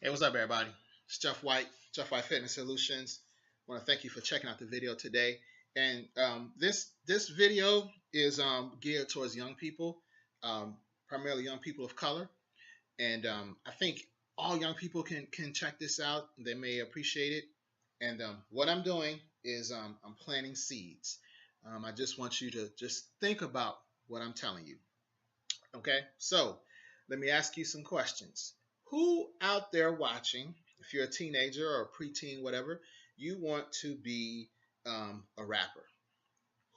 Hey, what's up, everybody? It's Jeff White Fitness Solutions. I want to thank you for checking out the video today. And this video is geared towards young people, primarily young people of color. And I think all young people can check this out. They may appreciate it. And what I'm doing is I'm planting seeds. I just want you to just think about what I'm telling you. Okay, so let me ask you some questions. Who out there watching, if you're a teenager or a preteen, whatever, you want to be a rapper?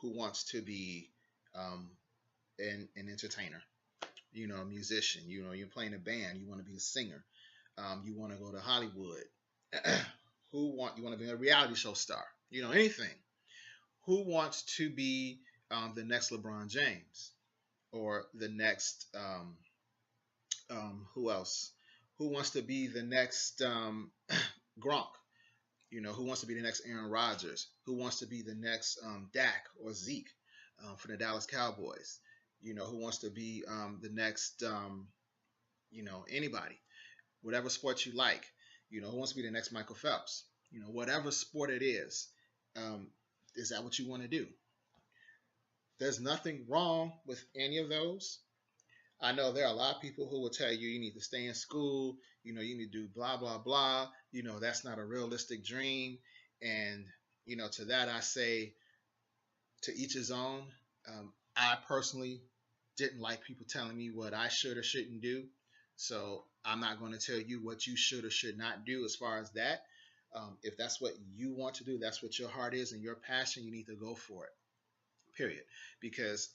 Who wants to be um, an entertainer? You know, a musician. You know, you're playing a band. You want to be a singer. You want to go to Hollywood. You want to be a reality show star? You know, anything. Who wants to be the next LeBron James or the next who else? Who wants to be the next Gronk? You know, who wants to be the next Aaron Rodgers? Who wants to be the next Dak or Zeke for the Dallas Cowboys? You know, who wants to be the next, anybody, whatever sport you like. You know, who wants to be the next Michael Phelps? You know, whatever sport it is that what you want to do? There's nothing wrong with any of those. I know there are a lot of people who will tell you you need to stay in school, you know, you need to do blah, blah, blah. You know, that's not a realistic dream. And, you know, to that I say, to each his own. I personally didn't like people telling me what I should or shouldn't do. So I'm not going to tell you what you should or should not do as far as that. If that's what you want to do, that's what your heart is and your passion, you need to go for it. Period. Because,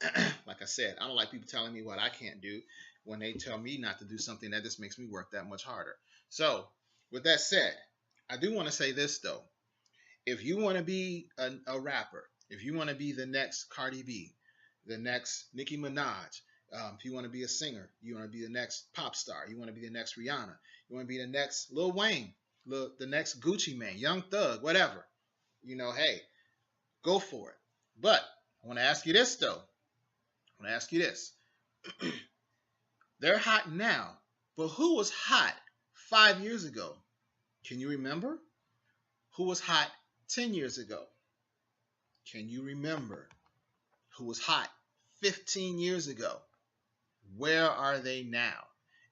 like I said, I don't like people telling me what I can't do when they tell me not to do something that just makes me work that much harder. So, with that said, I do want to say this though. If you want to be a rapper, if you want to be the next Cardi-B, the next Nikki Minaj, if you want to be a singer, you want to be the next pop star, you want to be the next Rihanna, you want to be the next Lil Wayne, the next Gucci Mane, Young Thug, whatever, you know, hey, go for it. But I want to ask you this, though. I want to ask you this. They're hot now, but who was hot 5 years ago? Can you remember? Who was hot 10 years ago? Can you remember? Who was hot 15 years ago? Where are they now?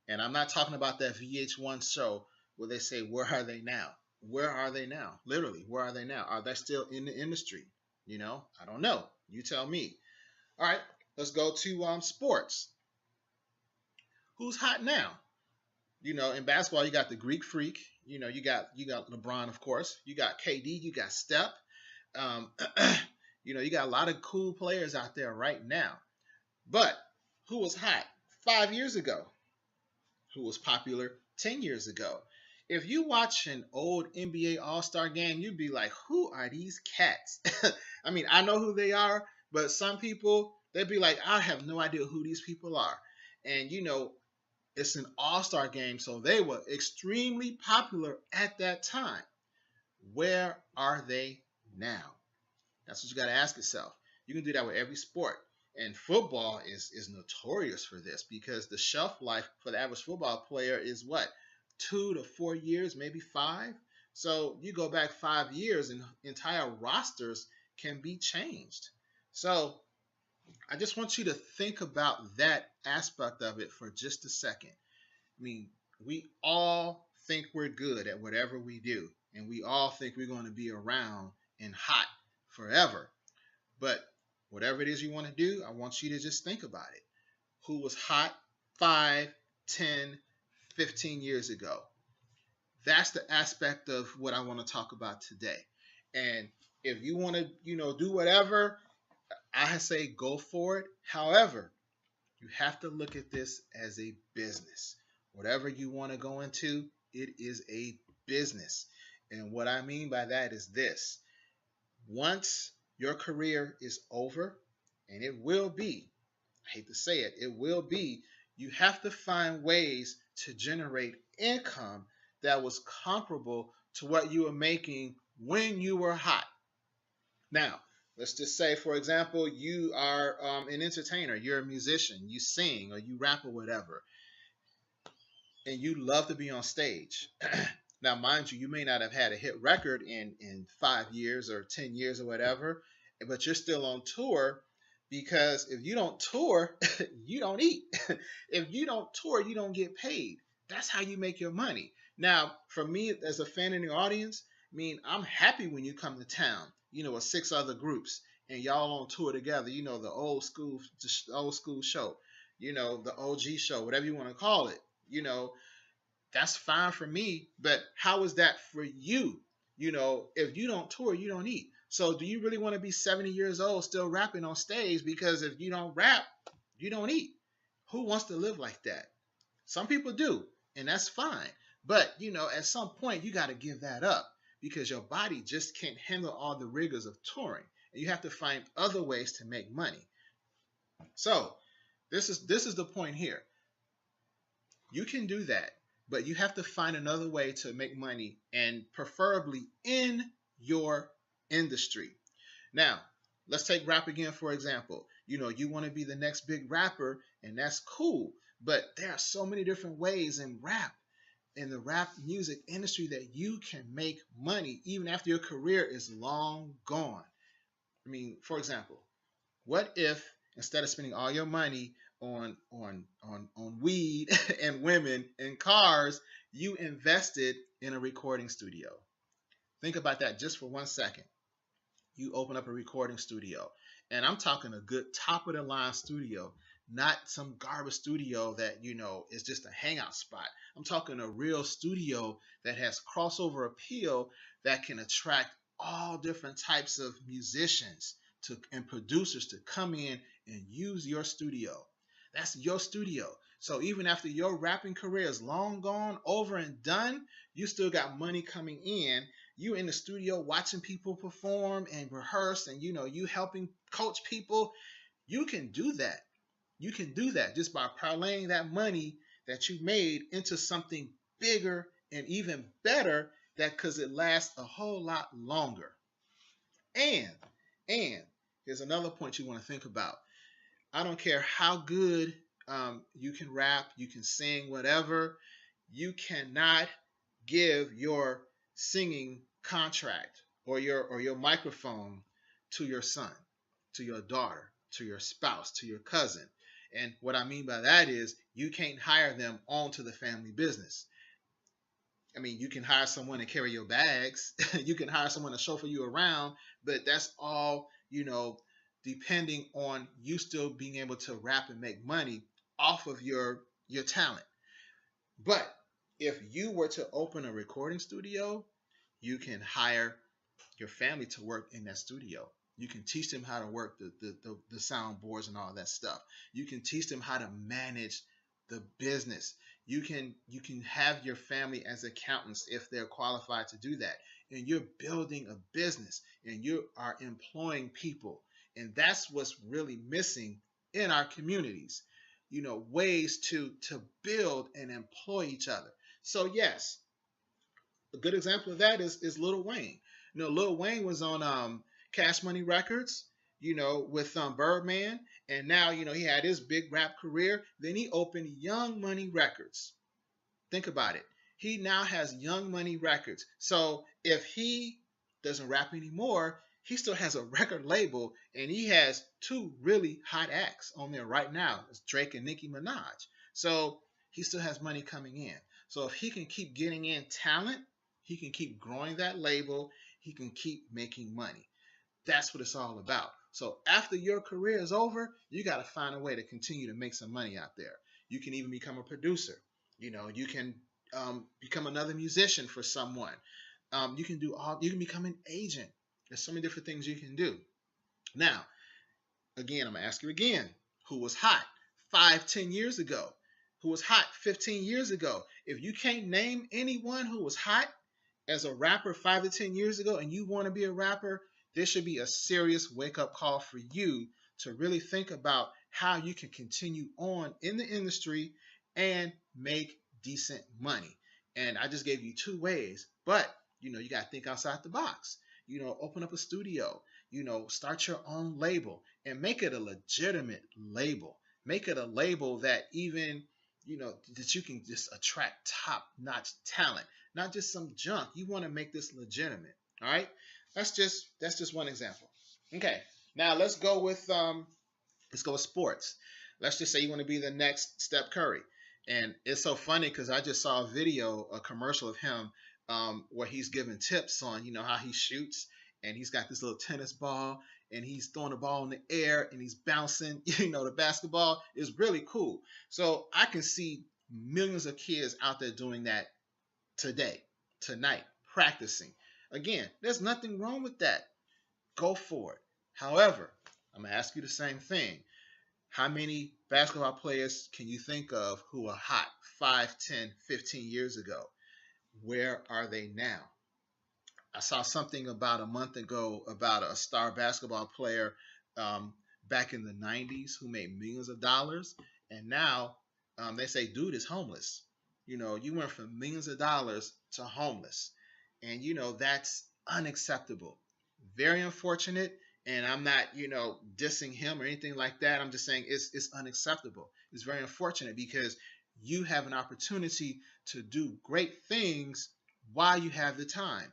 And I'm not talking about that VH1 show where they say, where are they now? Where are they now? Literally, where are they now? Are they still in the industry? You know, I don't know. You tell me. All right, let's go to sports. Who's hot now? You know, in basketball, you got the Greek Freak. You know, you got LeBron, of course. You got KD. You got Steph. Um, you know, you got a lot of cool players out there right now. But who was hot 5 years ago? Who was popular 10 years ago? If you watch an old NBA All-Star game, you'd be like, who are these cats? I mean, I know who they are, but some people, they'd be like, I have no idea who these people are. And, you know, it's an All-Star game, so they were extremely popular at that time. Where are they now? That's what you got to ask yourself. You can do that with every sport. And football is notorious for this because the shelf life for the average football player is what? 2 to 4 years, maybe 5. So you go back 5 years and entire rosters can be changed. So I just want you to think about that aspect of it for just a second. I mean, we all think we're good at whatever we do, and we all think we're going to be around and hot forever. But whatever it is you want to do, I want you to just think about it. Who was hot 5, 10, 15 years ago? That's the aspect of what I want to talk about today. And if you want to, you know, do whatever, I say go for it. However, you have to look at this as a business. Whatever you want to go into, it is a business. And what I mean by that is this. Once your career is over, and it will be, I hate to say it, it will be, you have to find ways to generate income that was comparable to what you were making when you were hot. Now, let's just say, for example, you are an entertainer, you're a musician, you sing or you rap or whatever. and you love to be on stage. Now, mind you, you may not have had a hit record in 5 years or 10 years or whatever, but you're still on tour because if you don't tour, you don't eat. If you don't tour, you don't get paid. That's how you make your money. Now, for me as a fan in the audience, I mean, I'm happy when you come to town, with 6 other groups and y'all on tour together, the old school show, the OG show, whatever you want to call it, you know, that's fine for me. But how is that for you? If you don't tour, you don't eat. So do you really want to be 70 years old still rapping on stage? Because if you don't rap, you don't eat. Who wants to live like that? Some people do, and that's fine. But, at some point, you got to give that up because your body just can't handle all the rigors of touring. And you have to find other ways to make money. So this is the point here. You can do that, but you have to find another way to make money, and preferably in your industry. Now, let's take rap again, for example. You want to be the next big rapper, and that's cool. But there are so many different ways in the rap music industry that you can make money even after your career is long gone. I mean, for example, what if instead of spending all your money on weed and women and cars, you invested in a recording studio? Think about that just for 1 second. You open up a recording studio, and I'm talking a good top of the line studio, not some garbage studio that is just a hangout spot. I'm talking a real studio that has crossover appeal, that can attract all different types of musicians and producers to come in and use your studio. That's your studio. So even after your rapping career is long gone, over and done, you still got money coming in. You in the studio watching people perform and rehearse, and you helping coach people. You can do that. You can do that just by parlaying that money that you made into something bigger and even better, that because it lasts a whole lot longer. And and here's another point you want to think about. I don't care how good you can rap, you can sing, whatever. You cannot give your singing contract or your microphone to your son, to your daughter, to your spouse, to your cousin. And what I mean by that is you can't hire them onto the family business. I mean, you can hire someone to carry your bags, you can hire someone to chauffeur you around, but that's all, depending on you still being able to rap and make money off of your talent. But if you were to open a recording studio, you can hire your family to work in that studio. You can teach them how to work the soundboards and all that stuff. You can teach them how to manage the business. You can have your family as accountants if they're qualified to do that. And you're building a business and you are employing people. And that's what's really missing in our communities. Ways to build and employ each other. So yes, a good example of that is Lil Wayne. Lil Wayne was on Cash Money Records, with Birdman, and now he had his big rap career. Then he opened Young Money Records. Think about it. He now has Young Money Records. So if he doesn't rap anymore, he still has a record label, and he has two really hot acts on there right now. It's Drake and Nicki Minaj. So he still has money coming in. So if he can keep getting in talent, he can keep growing that label, he can keep making money. That's what it's all about. So after your career is over, you got to find a way to continue to make some money out there. You can even become a producer. You can become another musician for someone. You can become an agent. There's so many different things you can do. Now, again, I'm going to ask you again, who was hot 5, 10 years ago? Who was hot 15 years ago? If you can't name anyone who was hot as a rapper 5 to 10 years ago, and you want to be a rapper, this should be a serious wake-up call for you to really think about how you can continue on in the industry and make decent money. And I just gave you 2 ways, but you got to think outside the box. Open up a studio, start your own label and make it a legitimate label. Make it a label that even that you can just attract top-notch talent, not just some junk. You want to make this legitimate. All right, that's just one example. Okay, now let's go with sports. Let's just say you want to be the next Steph Curry. And it's so funny because I just saw a commercial of him where he's giving tips on, how he shoots. And he's got this little tennis ball and he's throwing the ball in the air and he's bouncing, the basketball is really cool. So I can see millions of kids out there doing that today, tonight, practicing. Again, there's nothing wrong with that. Go for it. However, I'm going to ask you the same thing. How many basketball players can you think of who were hot 5, 10, 15 years ago? Where are they now? I saw something about a month ago about a star basketball player back in the 90s who made millions of dollars. And now they say, dude is homeless. You went from millions of dollars to homeless. And, that's unacceptable. Very unfortunate. And I'm not, dissing him or anything like that. I'm just saying it's unacceptable. It's very unfortunate because you have an opportunity to do great things while you have the time.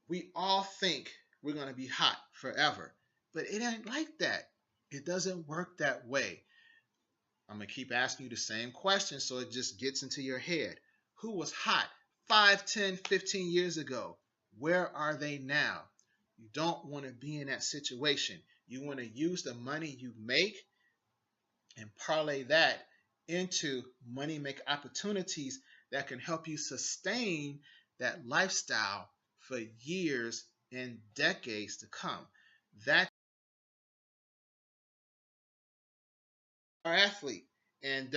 We all think we're going to be hot forever, but it ain't like that. It doesn't work that way. I'm going to keep asking you the same question so it just gets into your head. Who was hot 5, 10, 15 years ago? Where are they now? You don't want to be in that situation. You want to use the money you make and parlay that into money make opportunities that can help you sustain that lifestyle for years and decades to come. That's our athlete. And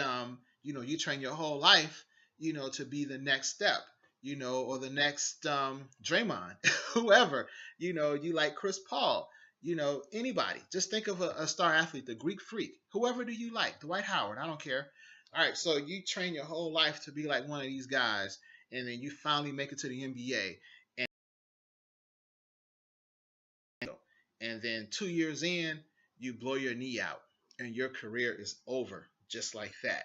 you train your whole life, to be the next step, or the next Draymond, whoever, you like Chris Paul, anybody. Just think of a star athlete, the Greek freak, whoever do you like, Dwight Howard, I don't care. All right, so you train your whole life to be like one of these guys, and then you finally make it to the NBA, and then 2 years in, you blow your knee out, and your career is over just like that.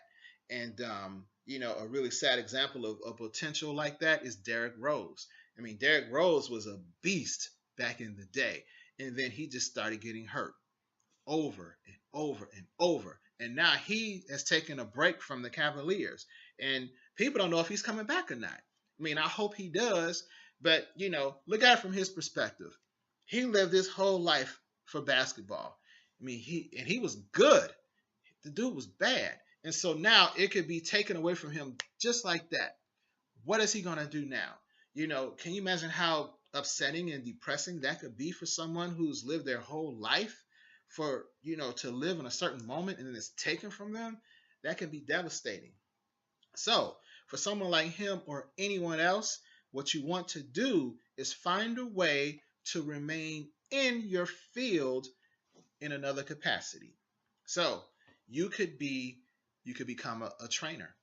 And a really sad example of potential like that is Derrick Rose. I mean, Derrick Rose was a beast back in the day, and then he just started getting hurt over and over and over. And now he has taken a break from the Cavaliers, and people don't know if he's coming back or not. I mean, I hope he does, but look at it from his perspective. He lived his whole life for basketball. I mean, he was good. The dude was bad. And so now it could be taken away from him just like that. What is he going to do now? Can you imagine how upsetting and depressing that could be for someone who's lived their whole life for, to live in a certain moment and then it's taken from them? That can be devastating. So for someone like him or anyone else, what you want to do is find a way to remain in your field in another capacity. So you could become a trainer.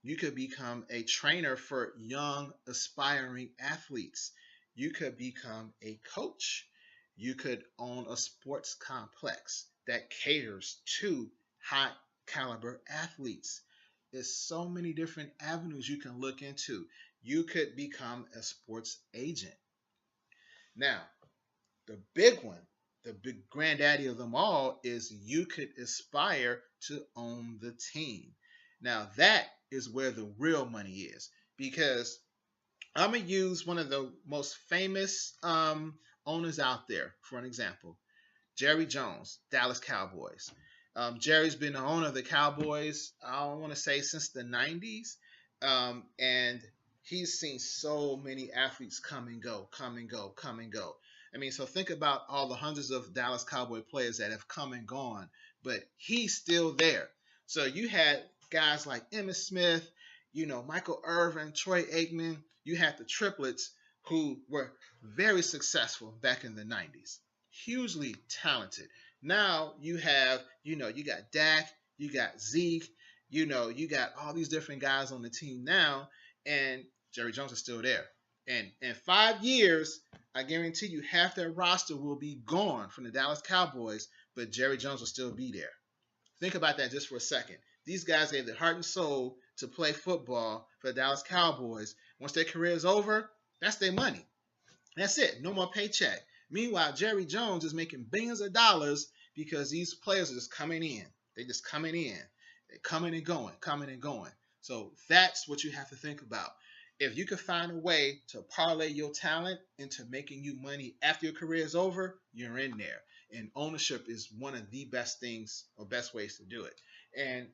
You could become a trainer for young aspiring athletes. You could become a coach. You could own a sports complex that caters to high caliber athletes. There's so many different avenues you can look into. You could become a sports agent. Now, the big one, the big granddaddy of them all is you could aspire to own the team. Now, that is where the real money is, because I'm going to use one of the most famous owners out there for an example. Jerry Jones, Dallas Cowboys. Jerry's been the owner of the Cowboys, I want to say, since the 90s. And he's seen so many athletes come and go, come and go, come and go. I mean, so think about all the hundreds of Dallas Cowboy players that have come and gone, but he's still there. So you had guys like Emmitt Smith, Michael Irvin, Troy Aikman. You had the triplets who were very successful back in the 90s, hugely talented. Now you have, you got Dak, you got Zeke, you got all these different guys on the team now, and Jerry Jones is still there. And in 5 years, I guarantee you half their roster will be gone from the Dallas Cowboys, but Jerry Jones will still be there. Think about that just for a second. These guys gave their heart and soul to play football for the Dallas Cowboys. Once their career is over, that's their money. That's it. No more paycheck. Meanwhile, Jerry Jones is making billions of dollars because these players are just coming in. They're just coming in. They're coming and going, coming and going. So that's what you have to think about. If you can find a way to parlay your talent into making you money after your career is over, you're in there. And ownership is one of the best things or best ways to do it. And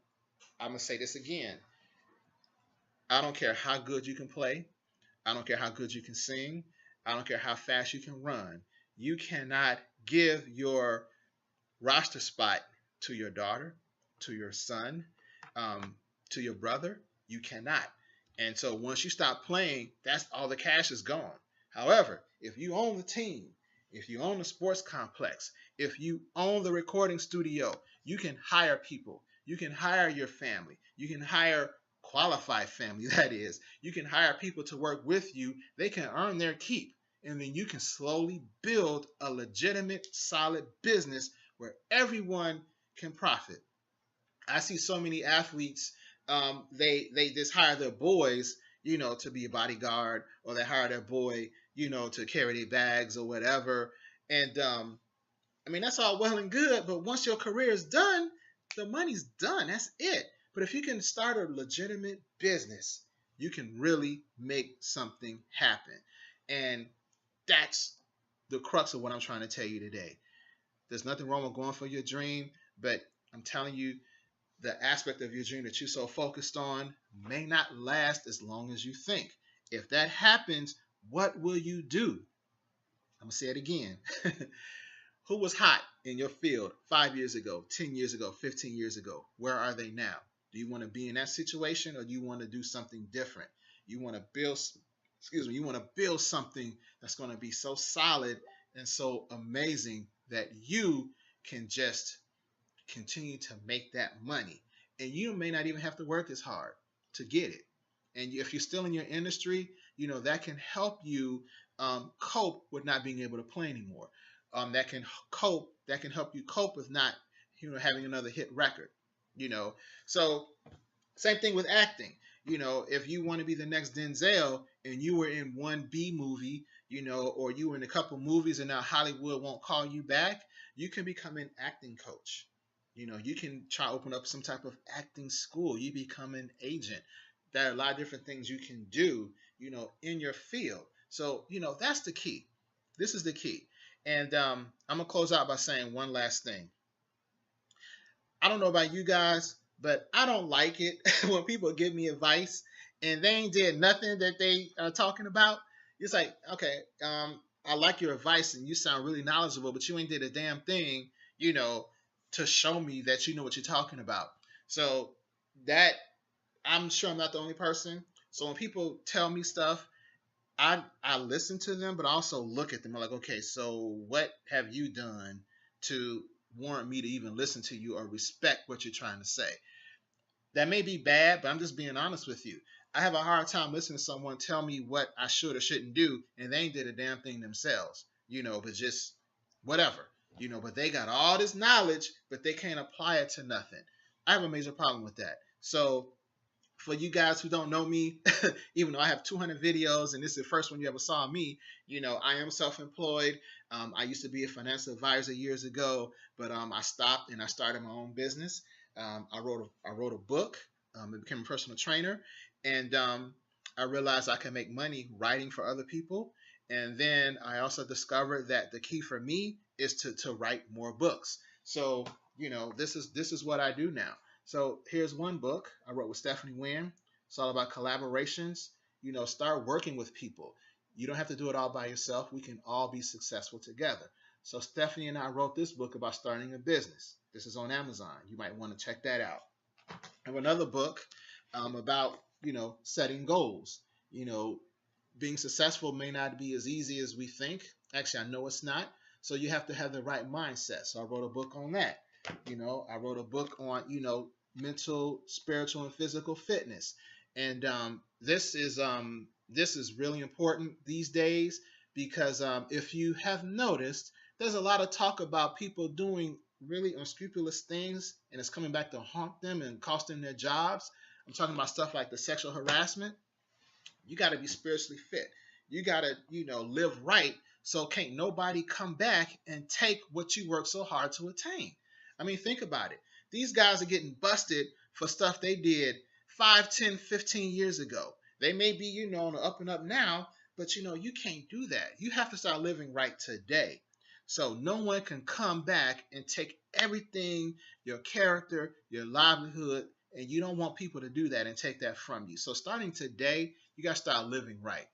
I'm going to say this again. I don't care how good you can play. I don't care how good you can sing. I don't care how fast you can run. You cannot give your roster spot to your daughter, to your son, to your brother. You cannot. And so once you stop playing, that's all the cash is gone. However, if you own the team, if you own the sports complex, if you own the recording studio, you can hire people. You can hire your family. You can hire qualified family, that is. You can hire people to work with you. They can earn their keep. And then you can slowly build a legitimate, solid business where everyone can profit. I see so many athletes, they just hire their boys, to be a bodyguard, or they hire their boy, to carry their bags or whatever. And I mean, that's all well and good, but once your career is done, the money's done. That's it. But if you can start a legitimate business, you can really make something happen. And that's the crux of what I'm trying to tell you today. There's nothing wrong with going for your dream, but I'm telling you, the aspect of your dream that you're so focused on may not last as long as you think. If that happens, what will you do? I'm going to say it again. Who was hot in your field 5 years ago, 10 years ago, 15 years ago? Where are they now? Do you want to be in that situation, or do you want to do something different? You want to build, you want to build something that's going to be so solid and so amazing that you can just continue to make that money. And you may not even have to work as hard to get it. And if you're still in your industry, that can help you cope with not being able to play anymore. That can help you cope with not, having another hit record. So same thing with acting. If you want to be the next Denzel and you were in one B movie, or you were in a couple movies and now Hollywood won't call you back, you can become an acting coach. You can try to open up some type of acting school. You become an agent. There are a lot of different things you can do, in your field. So, that's the key. This is the key. And I'm going to close out by saying one last thing. I don't know about you guys, but I don't like it when people give me advice and they ain't did nothing that they are talking about. It's like, okay, I like your advice and you sound really knowledgeable, but you ain't did a damn thing, to show me that you know what you're talking about. So that, I'm sure I'm not the only person. So when people tell me stuff, I listen to them, but I also look at them. I'm like, okay, so what have you done to warrant me to even listen to you or respect what you're trying to say? That may be bad, but I'm just being honest with you. I have a hard time listening to someone tell me what I should or shouldn't do, and they ain't did a damn thing themselves, but just whatever, but they got all this knowledge, but they can't apply it to nothing. I have a major problem with that. So for you guys who don't know me, even though I have 200 videos and this is the first one you ever saw me, I am self-employed. I used to be a financial advisor years ago, but I stopped and I started my own business. I wrote a book. I became a personal trainer, and I realized I can make money writing for other people. And then I also discovered that the key for me is to write more books. So this is what I do now. So here's one book I wrote with Stephanie Wynn. It's all about collaborations. Start working with people. You don't have to do it all by yourself. We can all be successful together. So Stephanie and I wrote this book about starting a business. This is on Amazon. You might want to check that out. I have another book about, setting goals. Being successful may not be as easy as we think. Actually, I know it's not. So you have to have the right mindset. So I wrote a book on that. I wrote a book on, mental, spiritual, and physical fitness. And this is really important these days because if you have noticed, there's a lot of talk about people doing really unscrupulous things and it's coming back to haunt them and cost them their jobs, I'm talking about stuff like the sexual harassment, you got to be spiritually fit. You got to, live right. So can't nobody come back and take what you worked so hard to attain. I mean, think about it. These guys are getting busted for stuff they did 5, 10, 15 years ago. They may be, on the up and up now, but you can't do that. You have to start living right today. So no one can come back and take everything, your character, your livelihood, and you don't want people to do that and take that from you. So starting today, you got to start living right.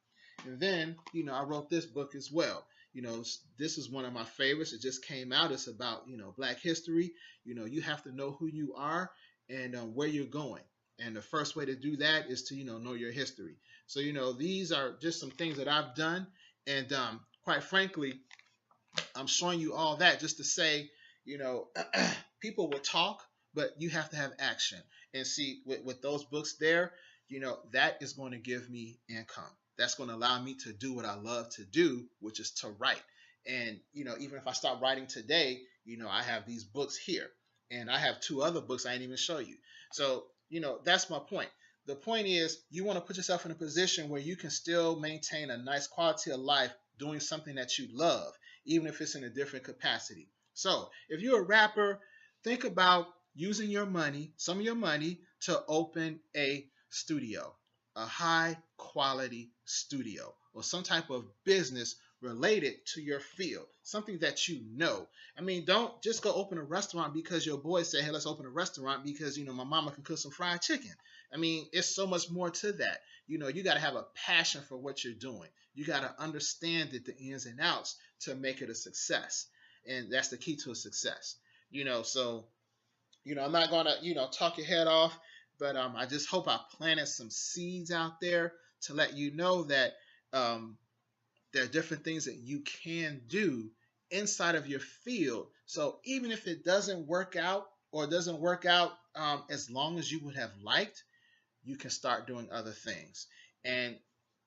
And then, I wrote this book as well. This is one of my favorites. It just came out. It's about, Black history. You have to know who you are and where you're going. And the first way to do that is to, know your history. So, these are just some things that I've done. And quite frankly, I'm showing you all that just to say, people will talk, but you have to have action. And see, with those books there, that is going to give me income. That's going to allow me to do what I love to do, which is to write. And, even if I start writing today, I have these books here. And I have 2 other books I didn't even show you. So, that's my point. The point is you want to put yourself in a position where you can still maintain a nice quality of life doing something that you love, even if it's in a different capacity. So if you're a rapper, think about using your money, some of your money, to open a studio, a high quality studio, or some type of business related to your field, something that you know. I mean, don't just go open a restaurant because your boy said, hey, let's open a restaurant because, my mama can cook some fried chicken. I mean, it's so much more to that. You got to have a passion for what you're doing. You got to understand it, the ins and outs, to make it a success. And that's the key to a success. So, I'm not going to, talk your head off, but I just hope I planted some seeds out there to let you know that there are different things that you can do inside of your field. So even if it doesn't work out or doesn't work out as long as you would have liked, you can start doing other things. And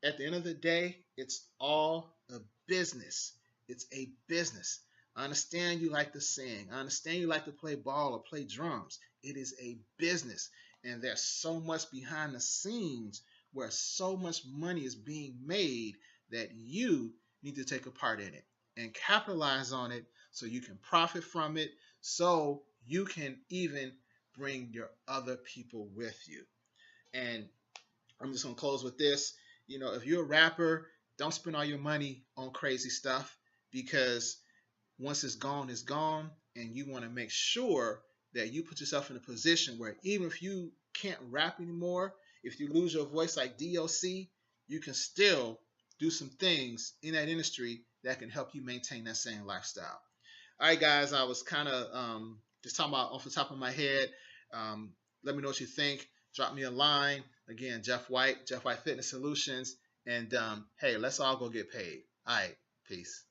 at the end of the day, it's all a business. It's a business. I understand you like to sing. I understand you like to play ball or play drums. It is a business. And there's so much behind the scenes where so much money is being made that you need to take a part in it and capitalize on it so you can profit from it, so you can even bring your other people with you. And I'm just going to close with this. If you're a rapper, don't spend all your money on crazy stuff, because once it's gone, and you want to make sure that you put yourself in a position where even if you can't rap anymore, if you lose your voice like DOC, you can still do some things in that industry that can help you maintain that same lifestyle. All right, guys, I was kind of just talking about off the top of my head. Let me know what you think. Drop me a line. Again, Jeff White Fitness Solutions. And hey, let's all go get paid. All right, peace.